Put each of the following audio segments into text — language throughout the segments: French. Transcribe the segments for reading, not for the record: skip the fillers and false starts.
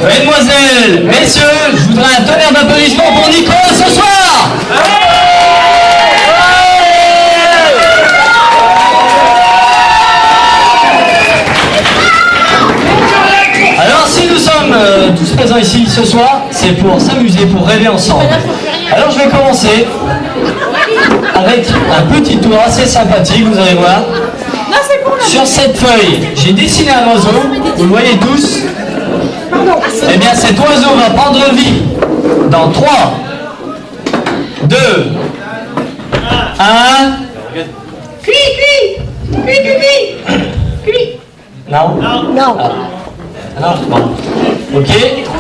Mesdemoiselles, messieurs, je voudrais un tonnerre d'applaudissements pour Nicolas ce soir. Alors si nous sommes tous présents ici ce soir, c'est pour s'amuser, pour rêver ensemble. Alors je vais commencer avec un petit tour assez sympathique, vous allez voir. Sur cette feuille, j'ai dessiné un oiseau, vous le voyez tous. Eh bien cet oiseau va prendre vie dans 3, 2, 1. Cui, cui, cui, cui, cui. Non. Non. Ah non, bon. Ok,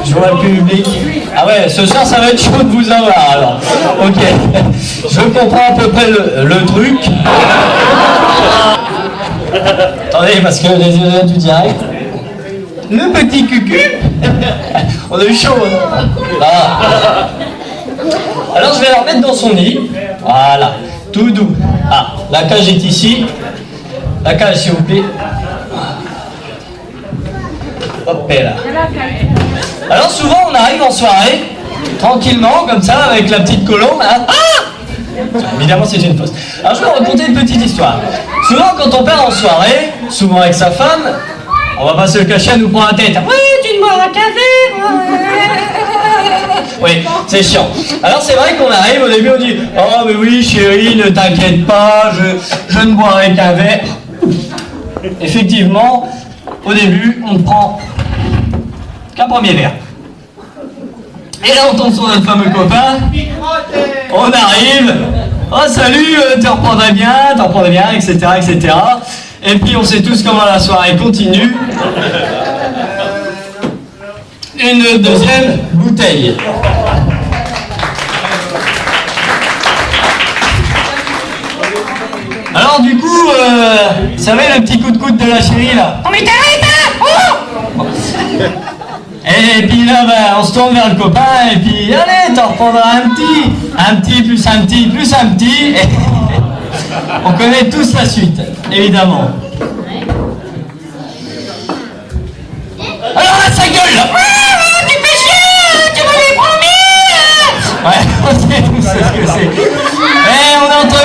je vois le public. Ah ouais, ce soir ça va être chaud de vous avoir alors. Ok, je comprends à peu près le truc. Attendez, parce que les yeux du direct. Le petit cucu. On a eu chaud. Ah. Alors je vais la remettre dans son nid. Voilà, tout doux. Ah, la cage est ici. La cage s'il vous plaît. Hop là. Alors souvent on arrive en soirée, tranquillement, comme ça, avec la petite colombe. Hein. Ah, évidemment c'est une fausse. Alors je vais vous raconter une petite histoire. Souvent quand on part en soirée, souvent avec sa femme, on va pas se le cacher, elle nous prend la tête. Oui, tu ne bois qu'un verre. Oui, c'est chiant. Alors c'est vrai qu'on arrive, au début on dit « Oh mais oui chérie, ne t'inquiète pas, je ne boirai qu'un verre. » Effectivement, au début, on ne prend qu'un premier verre. Et là, on tombe sur notre fameux copain. On arrive. Oh, salut, tu reprendrais bien, etc., etc. Et puis, on sait tous comment la soirée continue. Une deuxième bouteille. Alors, du coup, vous savez, le petit coup de coude de la chérie, là. Oh, mais t'arrêtes, hein. Oh. Et puis là, on se tourne vers le copain, et puis, allez, t'en reprendras un petit, plus un petit, plus un petit. Et on connaît tous la suite, évidemment. Alors là, ça gueule, là. Tu fais chier, tu m'avais promis. Ouais, on sait tous ce que c'est. Et on est entre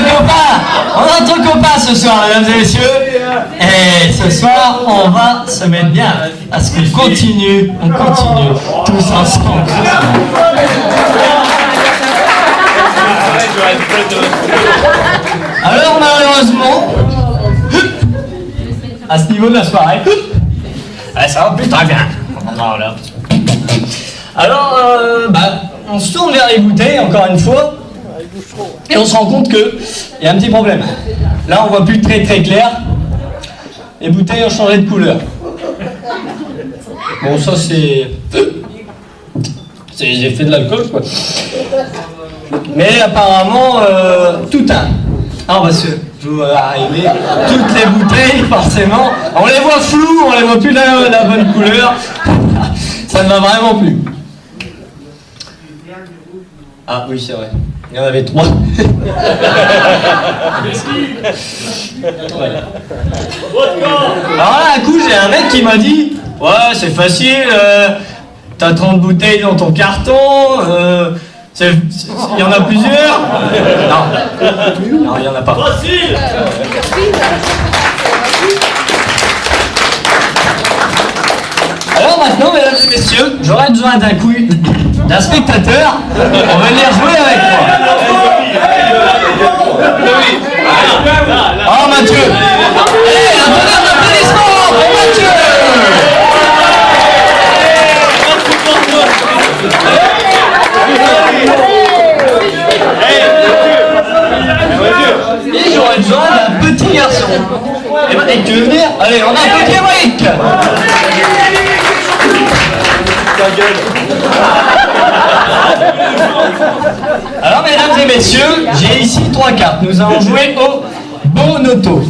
copains ce soir, mesdames et messieurs. Et ce soir, on va se mettre bien. Parce qu'on continue, tous ensemble. Alors malheureusement, à ce niveau de la soirée, ça va plus très bien. Alors, on se tourne vers les bouteilles, encore une fois. Et on se rend compte qu'il y a un petit problème. Là, on voit plus très très clair. Les bouteilles ont changé de couleur. Bon, ça c'est les effets de l'alcool, quoi. Mais apparemment, tout un. Ah, parce que je vois arriver toutes les bouteilles, forcément. On les voit floues, on les voit plus de la bonne couleur. Ça ne va vraiment plus. Ah oui, c'est vrai. Il y en avait 3. Alors là, un coup, j'ai un mec qui m'a dit « Ouais, c'est facile, t'as 30 bouteilles dans ton carton, il y en a plusieurs ?» Non, il n'y en a pas. Facile. Alors maintenant, mesdames et messieurs, j'aurais besoin d'un coup d'un spectateur pour venir jouer avec moi. Oh Mathieu! Allez, un tonnerre d'applaudissements pour Mathieu! Et j'aurais besoin d'un petit garçon. Et tu veux venir? Allez, on applaudit Émeric! Alors mesdames et messieurs, j'ai ici 3 cartes. Nous allons jouer au Bonoto.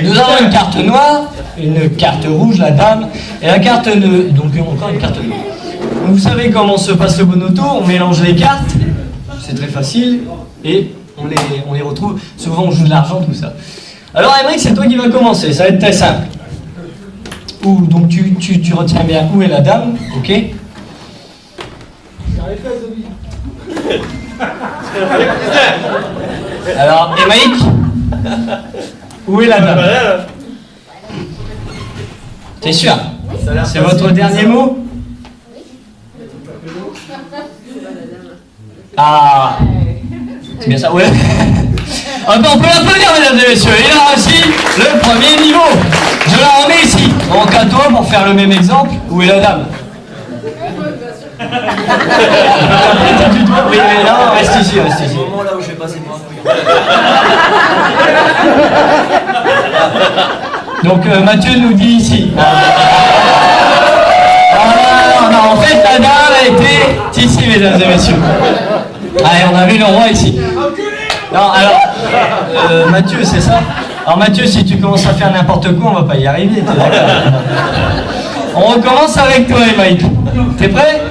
Nous avons une carte noire, une carte rouge, la dame, et la carte neutre. Donc encore une carte noire. Donc, vous savez comment se passe le Bonoto, on mélange les cartes, c'est très facile, et on les retrouve. Souvent on joue de l'argent, tout ça. Alors Émeric, c'est toi qui vas commencer, ça va être très simple. Où, donc tu retiens bien où est la dame, ok? Alors, Émeric, où est la dame? T'es sûr? C'est votre dernier mot? Ah, c'est bien ça, ouais. On peut l'applaudir, mesdames et messieurs. Il a réussi le premier niveau. Je la remets ici. Donc à toi, pour faire le même exemple, où est la dame? Oui, mais non, reste ici, reste ici. Au moment là où je vais passer pour un couillon. Donc Mathieu nous dit ici. Non, en fait la dame a été ici, mesdames et messieurs. Allez, on a vu le roi ici. Non, alors, Mathieu, c'est ça? Alors Mathieu, si tu commences à faire n'importe quoi, on va pas y arriver, t'es d'accord? On recommence avec toi, Émeric. T'es prêt?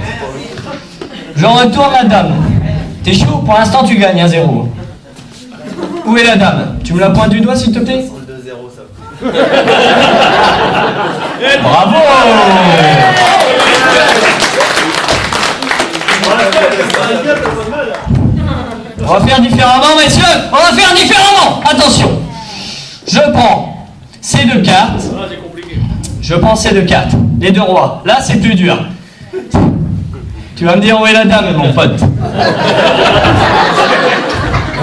Je retourne la dame. T'es chaud? Pour l'instant, tu gagnes 1-0. Où est la dame? Tu me la pointes du doigt, s'il te plaît? Sur le 2-0, ça. Bravo! On va faire différemment, messieurs. On va faire différemment. Attention. Je prends ces deux cartes. Je prends ces deux cartes. Les deux rois. Là, c'est plus dur. Tu vas me dire où est la dame, mon pote. Donc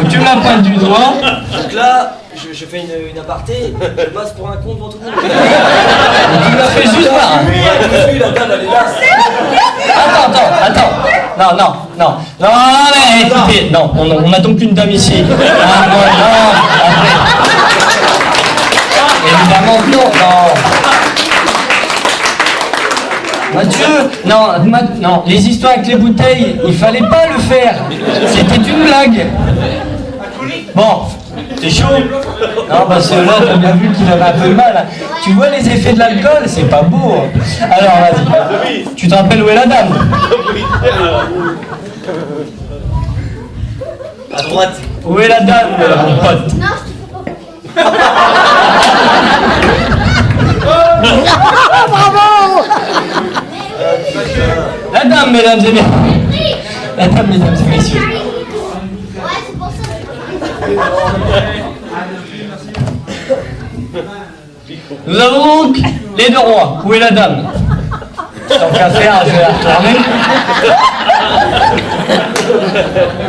tu me la pointes du doigt. Donc là, je fais une aparté, je passe pour un con devant tout le monde. Tu la fais juste voir. La dame, elle est là. Attends. Non, mais écoutez, non, on n'a donc qu'une dame ici. Ah, non, après. Évidemment que non. Mathieu, non, les histoires avec les bouteilles, il fallait pas le faire. C'était une blague. Bon, t'es chaud? Non, parce que là, t'as bien vu qu'il avait un peu mal. Hein. Tu vois les effets de l'alcool, c'est pas beau. Hein. Alors, vas-y. Tu te rappelles où est la dame? À droite. Où est la dame, mon pote? Non, je te fais pas. Bravo! La dame, mesdames et messieurs. La dame, mesdames et messieurs. Ouais, c'est pour ça. Nous avons donc les deux rois. Où est la dame? Tant qu'à faire, je vais la retourner.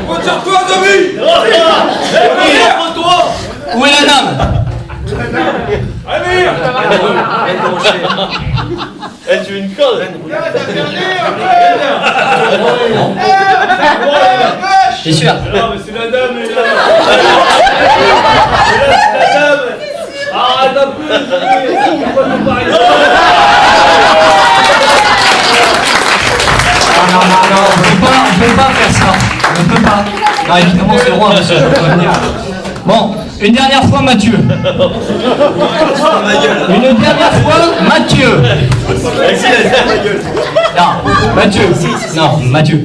Retire-toi, David! Retire-toi! Où est la dame? Amir! Eh, tu veux une corde? T'es sûr? Non, mais c'est la dame, les gars! C'est la dame! Arrête un peu! Pourquoi tu parles? Non, on peut pas faire ça. On peut pas. Non, évidemment, c'est le roi, monsieur, je peux pas venir. Bon, une dernière fois, Mathieu. Une dernière fois, Mathieu. Non, Mathieu.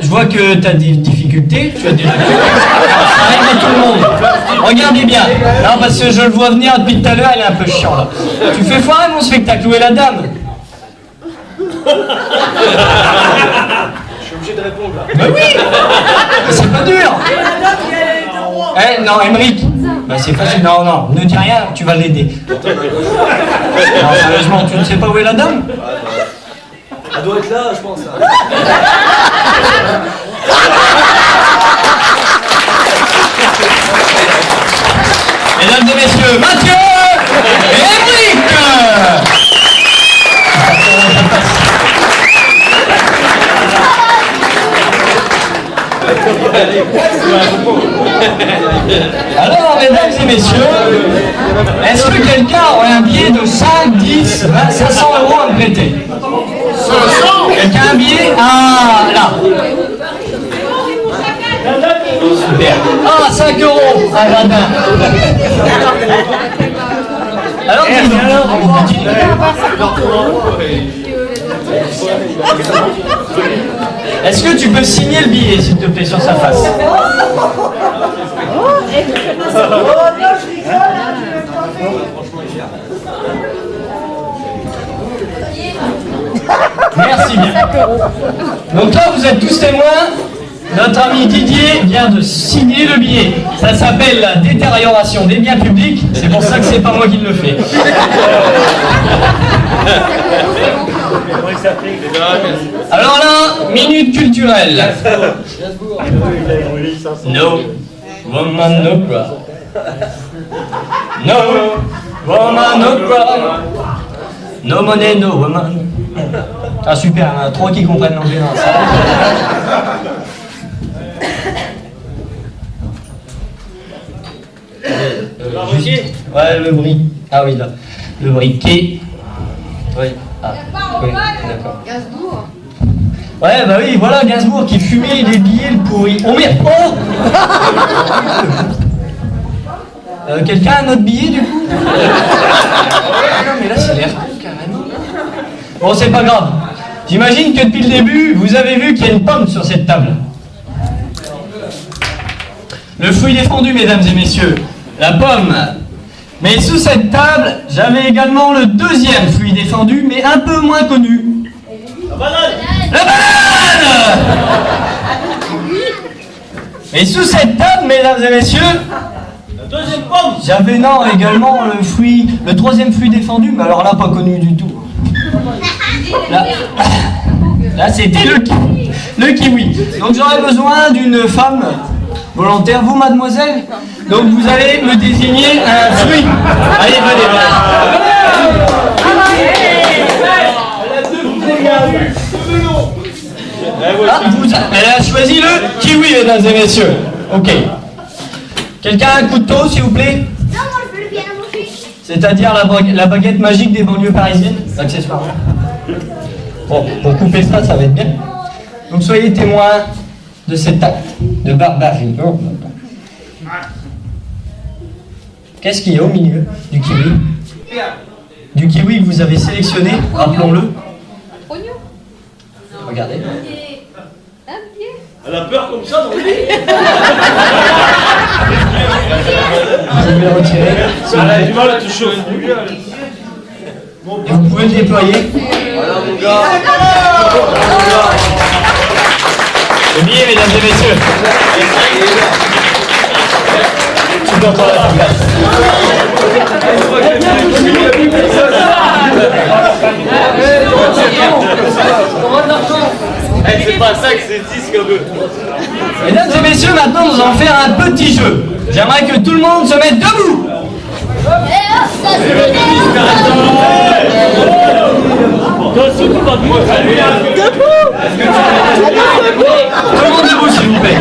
Je vois que tu as des difficultés. Tu as des difficultés. Ça arrive à tout le monde. Regardez bien. Non, parce que je le vois venir depuis tout à l'heure, il est un peu chiant là. Tu fais foirer mon spectacle. Où est la dame? Je suis obligé de répondre là. Bah oui. C'est pas dur. Eh, non, Émeric. Bah c'est facile. Non, ne dis rien, tu vas l'aider. Non, sérieusement, tu ne sais pas où est la dame? Elle doit être là, je pense. Mesdames et messieurs, Mathieu et Émeric. Alors, mesdames et messieurs, est-ce que quelqu'un aurait un billet de 5, 10, 20, 500 euros à me prêter? 500? Quelqu'un a un billet? Ah, là. Super. Ah, 5 euros, un radin. Alors, est-ce que tu peux signer le billet, s'il te plaît, sur sa face? Merci bien. Donc là, vous êtes tous témoins. Notre ami Didier vient de signer le billet. Ça s'appelle la détérioration des biens publics. C'est pour ça que c'est pas moi qui le fais. Alors là, minute culturelle. No woman, no cry. No woman, no cry. No money, no woman. Ah super, il y en a 3 qui comprennent l'anglais dans la salle. Ouais, le bruit. Ah oui, là. Le briquet. Oui. Ah, oui, d'accord. Gainsbourg. Ouais, bah oui, voilà, Gainsbourg qui fumait les billets, le pourri. Oh merde, oh quelqu'un a un autre billet, du coup? Non, mais là, c'est l'air carrément. Bon, c'est pas grave. J'imagine que depuis le début, vous avez vu qu'il y a une pomme sur cette table. Le fruit défendu, mesdames et messieurs. La pomme. Mais sous cette table, j'avais également le deuxième fruit défendu, mais un peu moins connu. La banane. La banane! Et sous cette table, mesdames et messieurs, La deuxième pomme. j'avais non également le troisième fruit défendu, mais alors là pas connu du tout. Là c'était le kiwi. Donc j'aurais besoin d'une femme volontaire, vous mademoiselle. Donc vous allez me désigner un fruit. Allez, venez. Elle a choisi le kiwi, mesdames et messieurs. Ok. Quelqu'un a un couteau, s'il vous plaît? Non, moi je veux bien manger. C'est-à-dire la baguette magique des banlieues parisiennes, accessoirement. Bon, pour couper ça, ça va être bien. Donc soyez témoins de cet acte de barbarie. Qu'est-ce qu'il y a au milieu du kiwi? Du kiwi que vous avez sélectionné, rappelons-le. Oignon. Regardez. Un pied. Elle a peur comme ça, non? Vous pouvez le retirer. Elle a du mal à toucher au fruit. Et vous pouvez le déployer. Voilà mon gars. Le billet, mesdames et messieurs. Tu peux prendre la place. C'est pas ça que c'est 10 qu'elle veut. Mesdames et messieurs, maintenant nous allons faire un petit jeu. J'aimerais que tout le monde se mette debout. Ça se Toi aussi, tu vas debout. Tout le monde debout, s'il vous plaît.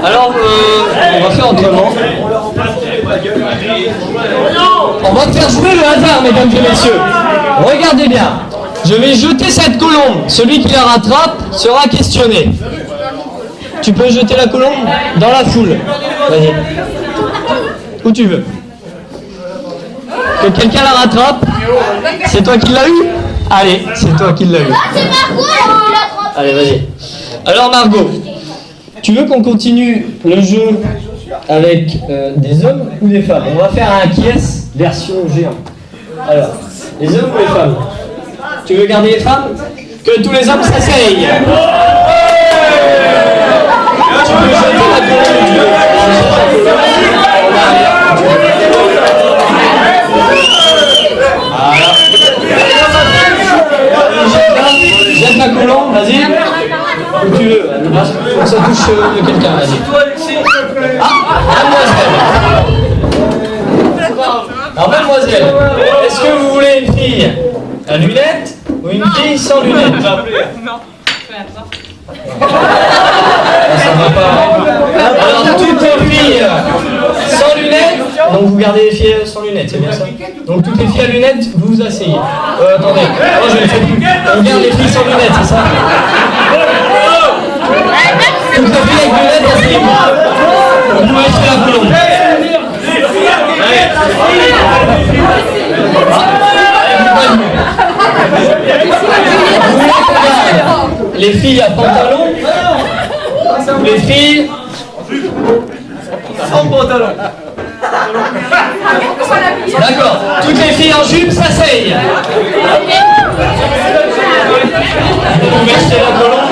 Alors, on va faire autrement. On va faire jouer le hasard, mesdames et messieurs. Regardez bien. Je vais jeter cette colombe. Celui qui la rattrape sera questionné. Tu peux jeter la colombe dans la foule. Vas-y. Où tu veux. Que quelqu'un la rattrape. C'est toi qui l'as eu? Allez, c'est toi qui l'as eu. C'est Margot qui l'a attrapé. Allez, vas-y. Alors Margot, tu veux qu'on continue le jeu avec des hommes ou des femmes? On va faire un qui-est version géant. Alors, les hommes ou les femmes? Tu veux garder les femmes? Que tous les hommes s'asseyent. Tu peux jeter la colombe, tu veux. Voilà. Jette la colombe, vas-y. Où tu veux. Faut que ça touche quelqu'un, vas-y. Ah, mademoiselle. Alors mademoiselle, est-ce que vous voulez une fille à lunettes ou une fille sans lunettes? Non, Ça va pas. Alors toutes les filles sans lunettes, donc vous gardez les filles sans lunettes, c'est bien ça? Donc toutes les filles à lunettes, vous vous asseyez. Attendez, moi je ne fais plus. On garde les filles sans lunettes, c'est ça? Toutes les filles avec lunettes, asseyez-vous. Vous pouvez jeter la colombe. Les filles à pantalon ou les filles Sans pantalon. D'accord. Toutes les filles en jupe s'asseyent. Vous pouvez jeter la colombe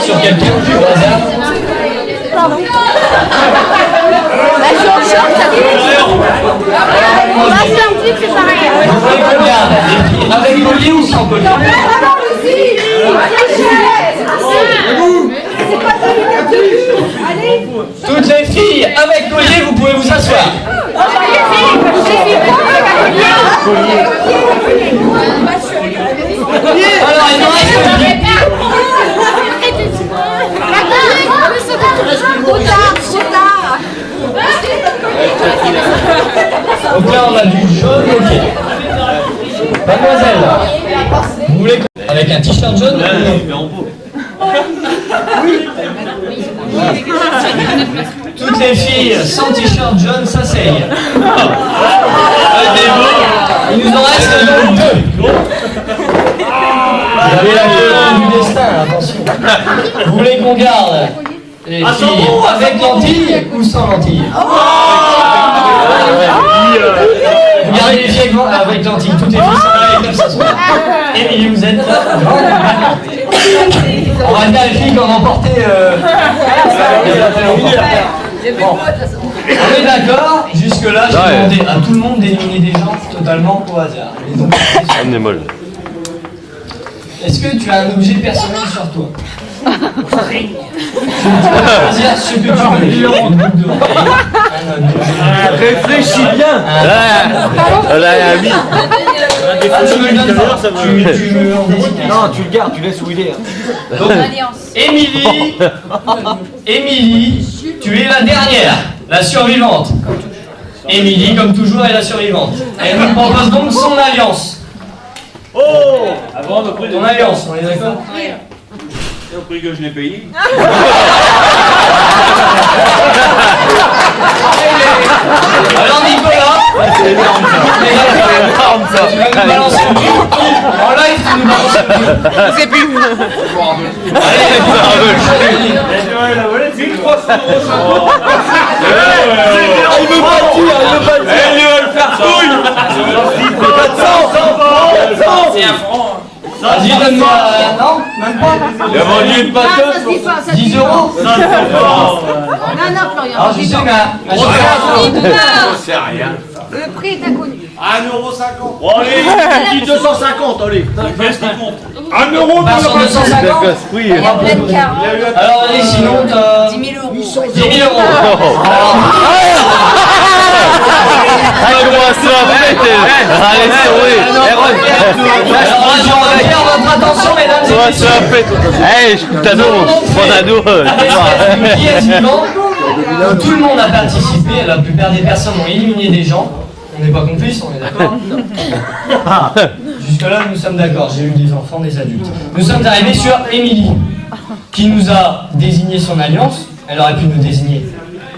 sur quelqu'un au hasard. Avec collier ou sans collier? Toutes les filles avec collier, vous pouvez vous asseoir. Alors, il nous reste donc là, on a du jaune, ok. Mademoiselle, vous voulez avec un t-shirt jaune? Toutes les filles sans t-shirt jaune s'asseyent. Il nous en reste donc 2. Vous avez la queue du destin, attention. Vous voulez qu'on garde les filles avec lentilles ou sans lentilles? Vous gardez les filles avec lentilles. Toutes les filles peuvent s'asseoir. Émilie, vous êtes on va dire les filles qui ont remporté bon. On est d'accord, jusque-là, j'ai demandé à tout le monde d'éliminer des gens totalement au hasard. Est-ce que tu as un objet personnel sur toi? Tu peux choisir ce que tu veux. Une boucle d'oreille, Réfléchis bien. Non, tu le gardes, tu laisses où il est. donc, Émilie, tu es la dernière, la survivante. Émilie, comme toujours, est la survivante. Elle nous propose donc son alliance. Oh! Avant de prendre Ton alliance, on est d'accord? au prix que je l'ai payé. Alors Nicolas, tu vas nous balancer le prix. En live, tu nous balances le prix. Je sais plus. Allez, C'est 1300 €. Il veut pas le dire, il veut pas le dire. Elle veut le faire couille. C'est un franc. vas-y, donne-moi. Non, même pas. Il a vendu une patate. 10 €. Non, Florian. Alors je sais, mais C'est rien. Le prix est inconnu. 1,50 €. Bon, allez, dis 250, allez. Qu'est-ce qu'il compte 1 € on part sur 250. Oui. Il y a plein de carottes. Alors allez, sinon, 10 000 €. 10 000 €. Allez, c'est oui. Alors là, je regarde votre attention, mesdames et messieurs. Hey, t'as nous, Qui est vivant. Tout le monde a participé, la plupart des personnes ont éliminé des gens. On n'est pas complices, on est d'accord? Jusque-là, nous sommes d'accord. J'ai eu des enfants, des adultes. Nous sommes arrivés sur Émilie, qui nous a désigné son alliance. Elle aurait pu nous désigner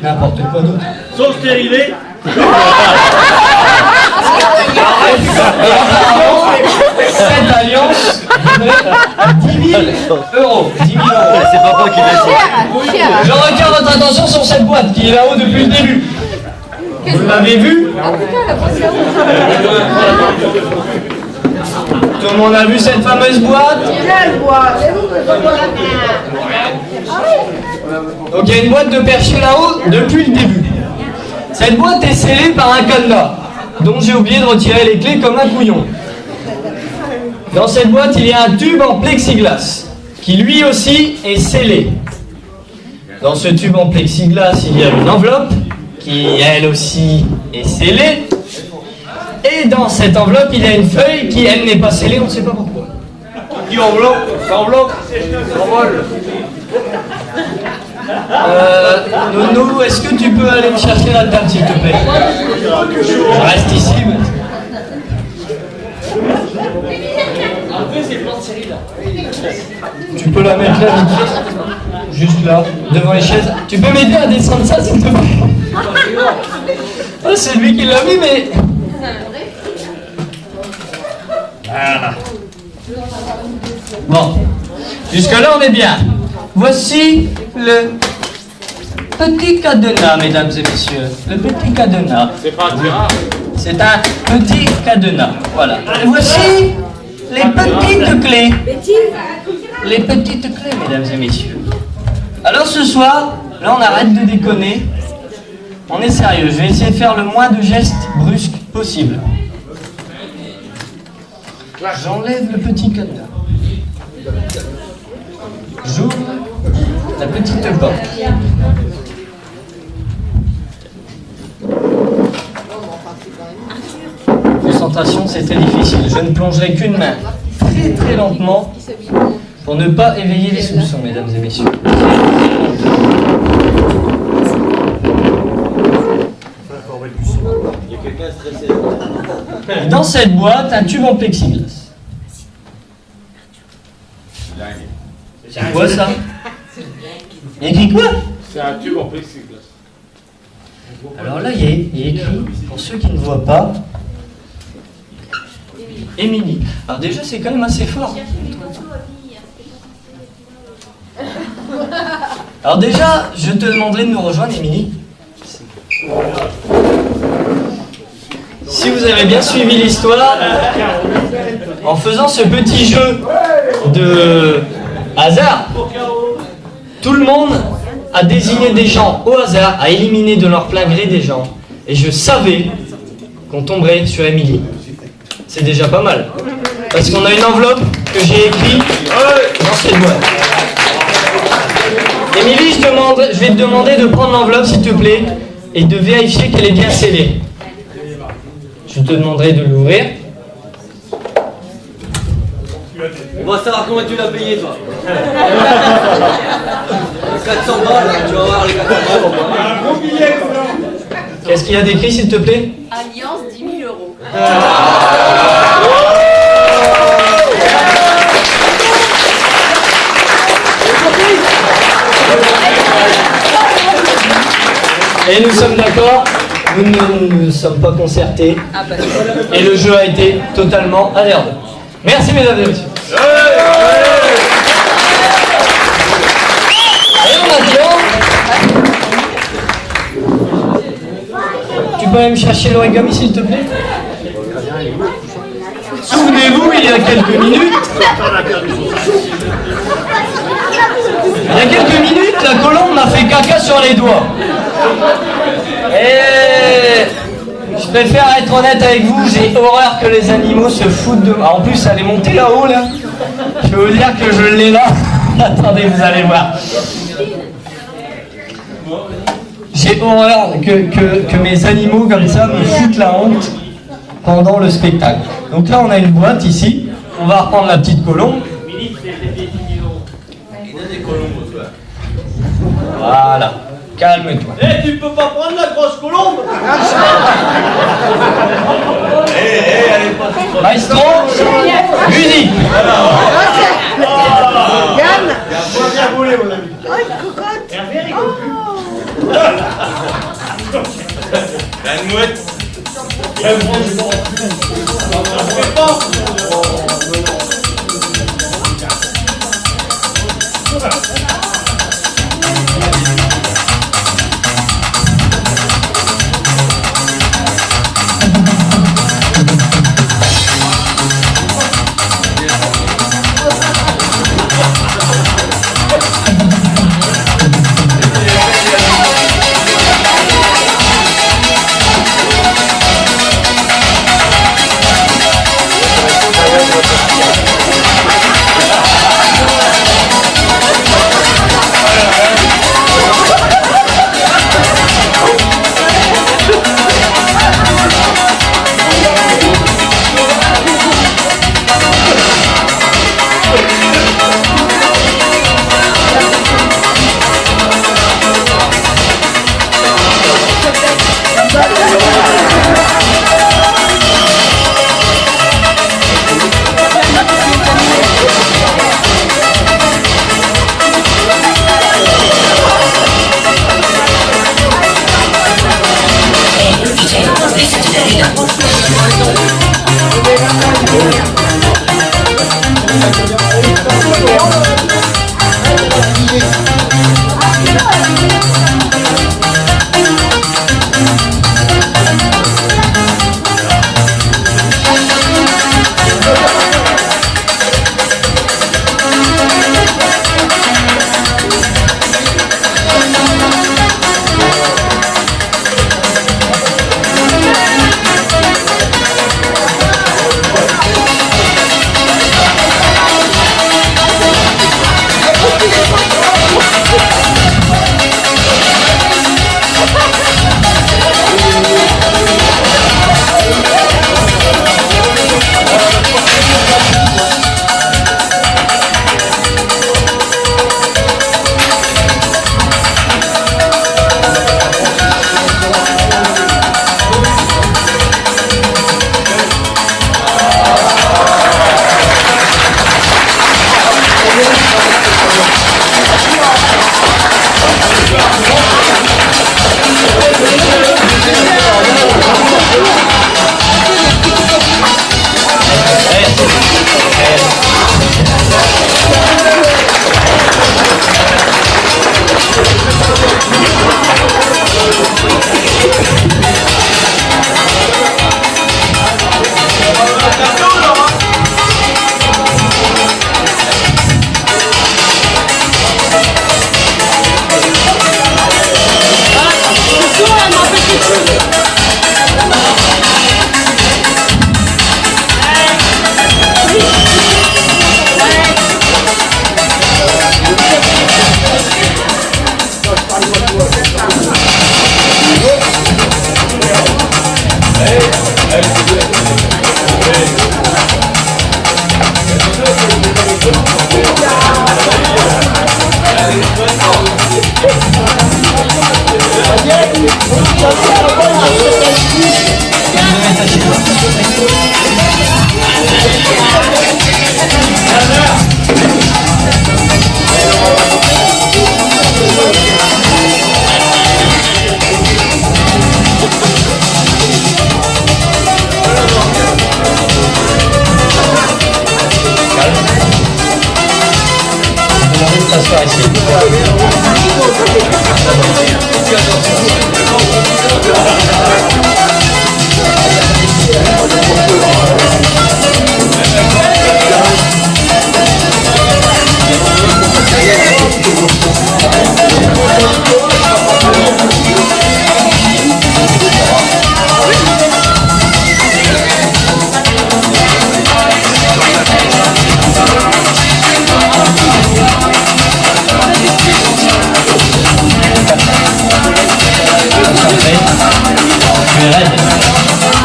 n'importe quoi d'autre. Sauf stérilé. Cette alliance vaudrait 10 000 €. 10 000 €. C'est papa qui l'a dit. Cher. Je retiens votre attention sur cette boîte qui est là-haut depuis le début. Vous l'avez vu? Tout le monde a vu cette fameuse boîte? Donc il y a une boîte de perchés là-haut depuis le début. Cette boîte est scellée par un cadenas dont j'ai oublié de retirer les clés comme un couillon. Dans cette boîte, il y a un tube en plexiglas qui lui aussi est scellé. Dans ce tube en plexiglas, il y a une enveloppe qui elle aussi est scellée. Et dans cette enveloppe, il y a une feuille qui elle n'est pas scellée, on ne sait pas pourquoi. Qui enveloppe? Ça enveloppe? S'envole. Nono, est-ce que tu peux aller me chercher la table s'il te plaît? Je reste ici. Tu peux la mettre là vite fait. Juste là, devant les chaises. Tu peux m'aider à descendre ça s'il te plaît? Ah, c'est lui qui l'a mis, mais... Voilà. Bon, jusque là on est bien. Voici le petit cadenas, mesdames et messieurs. Le petit cadenas. C'est pas grave. C'est un petit cadenas. Voilà. Et voici les petites clés. Les petites clés, mesdames et messieurs. Alors ce soir, là on arrête de déconner. On est sérieux. Je vais essayer de faire le moins de gestes brusques possible. J'enlève le petit cadenas. J'ouvre la petite porte. Concentration, c'était difficile. Je ne plongerai qu'une main très très lentement pour ne pas éveiller les soupçons, mesdames et messieurs. Il y a quelqu'un stressé. Et dans cette boîte, un tube en plexiglas. C'est quoi ça? Il y a écrit quoi? C'est un tube en plexiglas. Alors là, il y a écrit, pour ceux qui ne voient pas, Émilie. Alors déjà, c'est quand même assez fort. Alors déjà, je te demanderai de nous rejoindre, Émilie. Si vous avez bien suivi l'histoire, en faisant ce petit jeu de hasard, tout le monde a désigné des gens au hasard, a éliminé de leur plein gré des gens. Et je savais qu'on tomberait sur Émilie. C'est déjà pas mal. Parce qu'on a une enveloppe que j'ai écrite dans cette boîte. Émilie, je vais te demander de prendre l'enveloppe, s'il te plaît, et de vérifier qu'elle est bien scellée. Je te demanderai de l'ouvrir. On va savoir comment tu l'as payé, toi. 400 balles, tu vas voir les 400 balles. Qu'est-ce qu'il y a d'écrit, s'il te plaît? Alliance 10 000 euros. Et nous sommes d'accord, nous ne nous sommes pas concertés. Et le jeu a été totalement aléatoire. Merci, mesdames et messieurs. Et maintenant, tu peux aller me chercher l'origami, s'il te plaît? Souvenez-vous, il y a quelques minutes, la colombe m'a fait caca sur les doigts. Et je préfère être honnête avec vous, j'ai horreur que les animaux se foutent de moi. En plus, elle est montée là-haut, là. Je vais vous dire que je l'ai là. Attendez, vous allez voir. J'ai horreur que mes animaux comme ça me foutent la honte pendant le spectacle. Donc là, on a une boîte ici. On va reprendre la petite colombe. Voilà. Calme-toi. Eh, tu peux pas prendre la grosse colombe. Maestro, musique. Yann. Bien volé, mon ami. Oh, une cocotte. La mouette.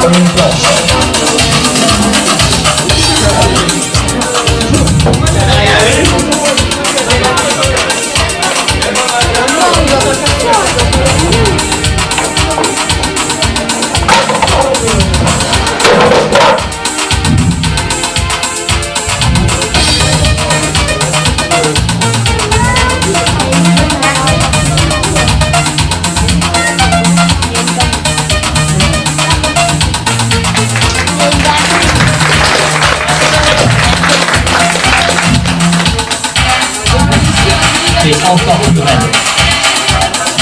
Comme une planche. Et encore plus raide.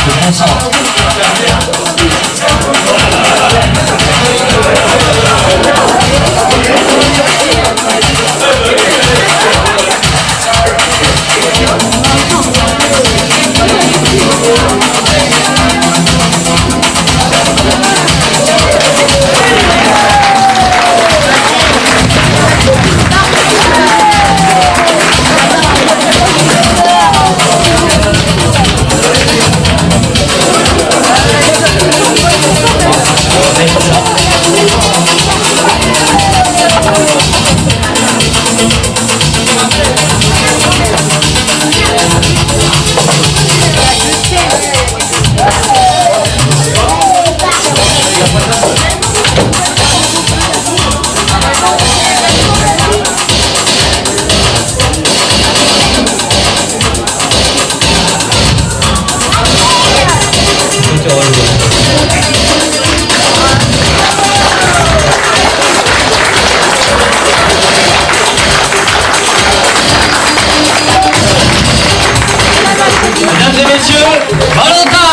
Je concentre. Mesdames et messieurs, Valentin!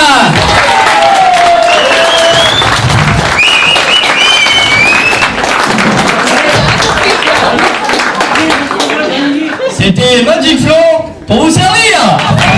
C'était Magic Flow pour vous servir!